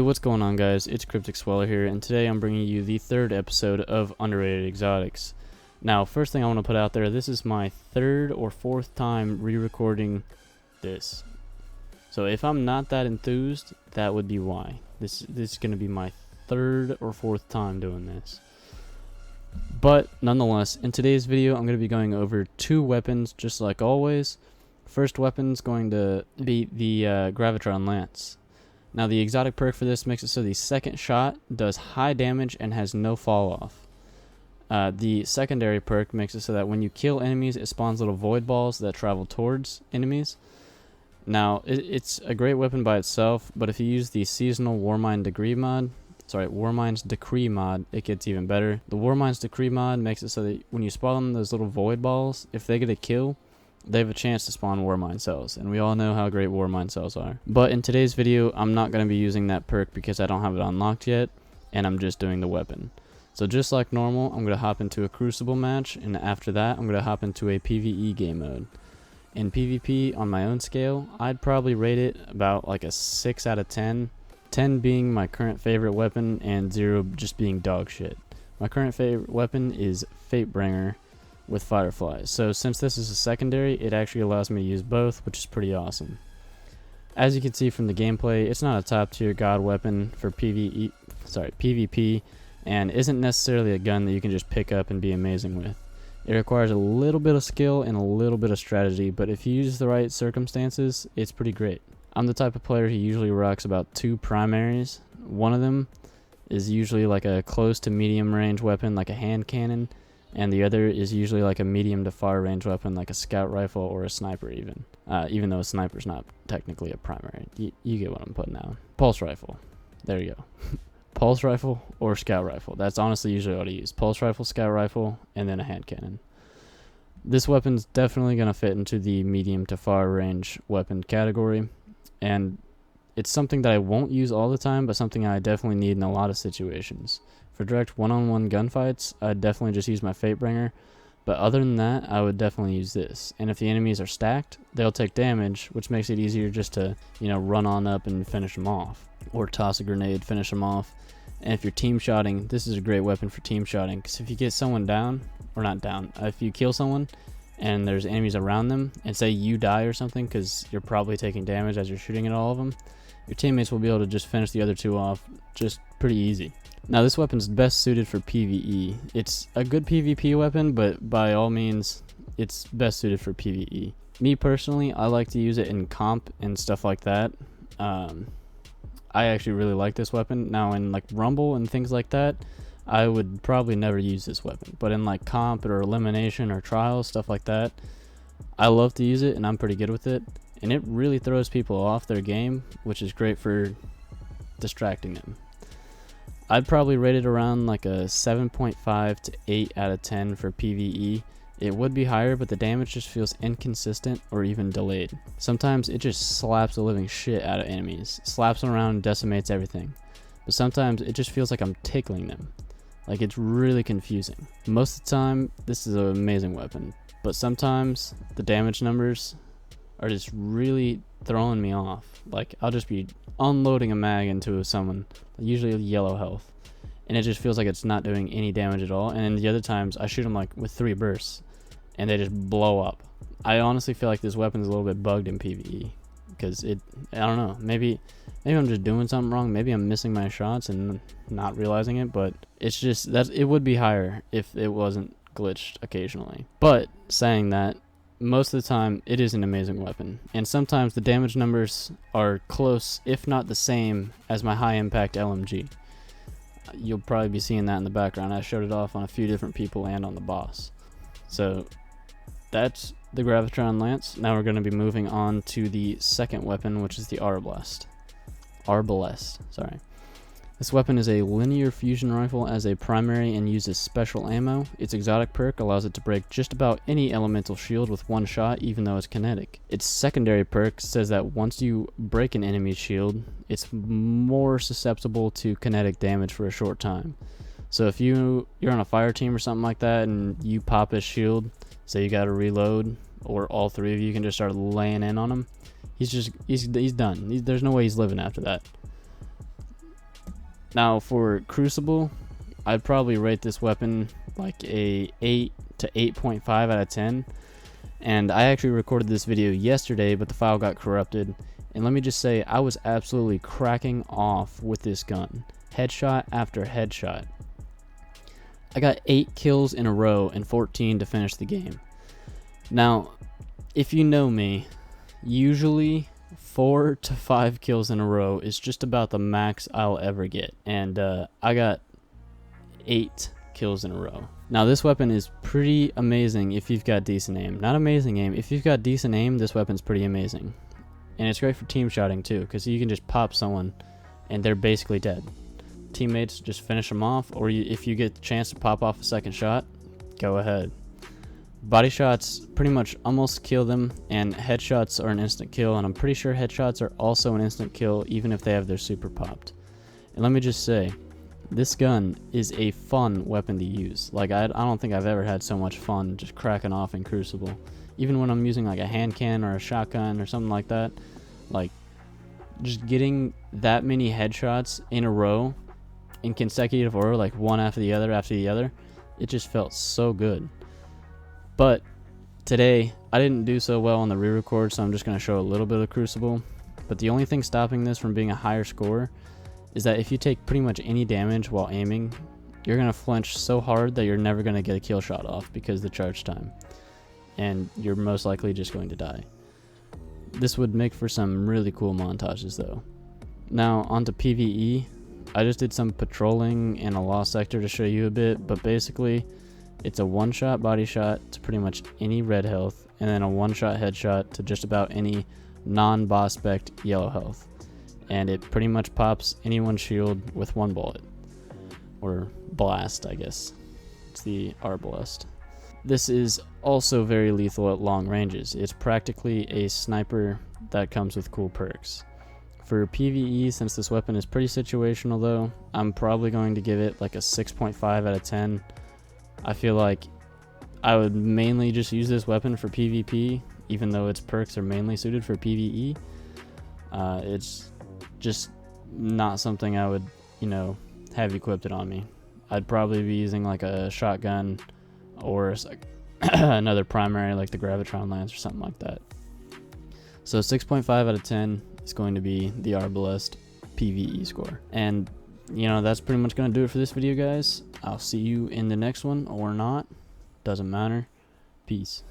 what's going on, guys? It's Cryptic Sweller here, and today I'm bringing you the third episode of Underrated Exotics. Now, first thing I want to put out there, this is my third or fourth time re-recording this. So if I'm not that enthused, that would be why. This is going to be my third or fourth time doing this. But nonetheless, in today's video, I'm going to be going over two weapons, just like always. First weapon's going to be the Gravitron Lance. Now, the exotic perk for this makes it so the second shot does high damage and has no fall off. The secondary perk makes it so that when you kill enemies, it spawns little void balls that travel towards enemies. Now, it's a great weapon by itself, but if you use the seasonal Warmind's Decree mod, it gets even better. The Warmind's Decree mod makes it so that when you spawn those little void balls, if they get a kill, they have a chance to spawn Warmind cells, and we all know how great Warmind cells are. But in today's video, I'm not going to be using that perk because I don't have it unlocked yet, and I'm just doing the weapon. So just like normal, I'm going to hop into a Crucible match, and after that, I'm going to hop into a PvE game mode. In PvP, on my own scale, I'd probably rate it about like a 6 out of 10. 10 being my current favorite weapon, and 0 just being dog shit. My current favorite weapon is Fatebringer with Fireflies. So since this is a secondary, it actually allows me to use both, which is pretty awesome. As you can see from the gameplay, it's not a top tier god weapon for PvP, and isn't necessarily a gun that you can just pick up and be amazing with. It requires a little bit of skill and a little bit of strategy, but if you use the right circumstances, it's pretty great. I'm the type of player who usually rocks about 2 primaries. One of them is usually like a close to medium range weapon like a hand cannon, and the other is usually like a medium to far range weapon like a scout rifle or a sniper even though a sniper's not technically a primary. You get what I'm putting down. Pulse rifle. There you go. Pulse rifle or scout rifle. That's honestly usually what I use. Pulse rifle, scout rifle, and then a hand cannon. This weapon's definitely going to fit into the medium to far range weapon category, and it's something that I won't use all the time, but something I definitely need in a lot of situations. For direct one-on-one gunfights, I'd definitely just use my Fatebringer, but other than that, I would definitely use this. And if the enemies are stacked, they'll take damage, which makes it easier just to, run on up and finish them off, or toss a grenade, finish them off. And if you're team shotting, this is a great weapon for team shotting, because if you get someone down, or not down, if you kill someone and there's enemies around them, and say you die or something, because you're probably taking damage as you're shooting at all of them, your teammates will be able to just finish the other 2 off just pretty easy. Now, this weapon's best suited for PvE. It's a good PvP weapon, but by all means, it's best suited for PvE. Me personally, I like to use it in comp and stuff like that. I actually really like this weapon. Now, in like Rumble and things like that, I would probably never use this weapon. But in like comp or elimination or trials, stuff like that, I love to use it, and I'm pretty good with it. And it really throws people off their game, which is great for distracting them. I'd probably rate it around like a 7.5 to 8 out of 10 for PvE. It would be higher, but the damage just feels inconsistent or even delayed. Sometimes it just slaps the living shit out of enemies, slaps them around and decimates everything. But sometimes it just feels like I'm tickling them. Like, it's really confusing. Most of the time, this is an amazing weapon, but sometimes the damage numbers are just really throwing me off. Like, I'll just be unloading a mag into someone, usually yellow health, and it just feels like it's not doing any damage at all. And then the other times I shoot them like with 3 bursts and they just blow up. I honestly feel like this weapon is a little bit bugged in PvE, because I don't know, maybe I'm just doing something wrong. Maybe I'm missing my shots and not realizing it, but it's just that it would be higher if it wasn't glitched occasionally. But saying that, most of the time, it is an amazing weapon, and sometimes the damage numbers are close, if not the same, as my high-impact LMG. You'll probably be seeing that in the background. I showed it off on a few different people and on the boss. So, that's the Gravitron Lance. Now we're going to be moving on to the second weapon, which is the Arbalest. This weapon is a linear fusion rifle as a primary and uses special ammo. Its exotic perk allows it to break just about any elemental shield with 1 shot, even though it's kinetic. Its secondary perk says that once you break an enemy's shield, it's more susceptible to kinetic damage for a short time. So if you're on a fire team or something like that and you pop his shield, say you gotta reload, or all 3 of you can just start laying in on him, he's done. There's no way he's living after that. Now for Crucible, I'd probably rate this weapon like a 8 to 8.5 out of 10. And I actually recorded this video yesterday, but the file got corrupted. And let me just say, I was absolutely cracking off with this gun. Headshot after headshot. I got 8 kills in a row and 14 to finish the game. Now, if you know me, usually 4 to 5 kills in a row is just about the max I'll ever get. And I got 8 kills in a row. Now this weapon is pretty amazing if you've got decent aim. Not amazing aim. If you've got decent aim, this weapon's pretty amazing. And it's great for team shotting too, because you can just pop someone and they're basically dead. Teammates just finish them off, or if you get the chance to pop off a second shot, go ahead. Body shots pretty much almost kill them, and headshots are an instant kill, and I'm pretty sure headshots are also an instant kill even if they have their super popped. And let me just say, this gun is a fun weapon to use. Like, I don't think I've ever had so much fun just cracking off in Crucible. Even when I'm using like a hand cannon or a shotgun or something like that, like just getting that many headshots in a row in consecutive order, like one after the other, it just felt so good. But today I didn't do so well on the re-record, so I'm just going to show a little bit of Crucible. But the only thing stopping this from being a higher score is that if you take pretty much any damage while aiming, you're going to flinch so hard that you're never going to get a kill shot off because of the charge time. And you're most likely just going to die. This would make for some really cool montages though. Now onto PvE. I just did some patrolling in a lost sector to show you a bit, but basically it's a one-shot body shot to pretty much any red health, and then a one-shot headshot to just about any non-boss spec yellow health. And it pretty much pops anyone's shield with one bullet. Or blast, I guess. It's the arbalest. This is also very lethal at long ranges. It's practically a sniper that comes with cool perks. For PvE, since this weapon is pretty situational though, I'm probably going to give it like a 6.5 out of 10. I feel like I would mainly just use this weapon for PvP, even though its perks are mainly suited for PvE. It's just not something I would, have equipped it on me. I'd probably be using like a shotgun or another primary like the Gravitron Lance or something like that. So 6.5 out of 10 is going to be the Arbalest PvE score. And that's pretty much going to do it for this video, guys. I'll see you in the next one, or not. Doesn't matter. Peace.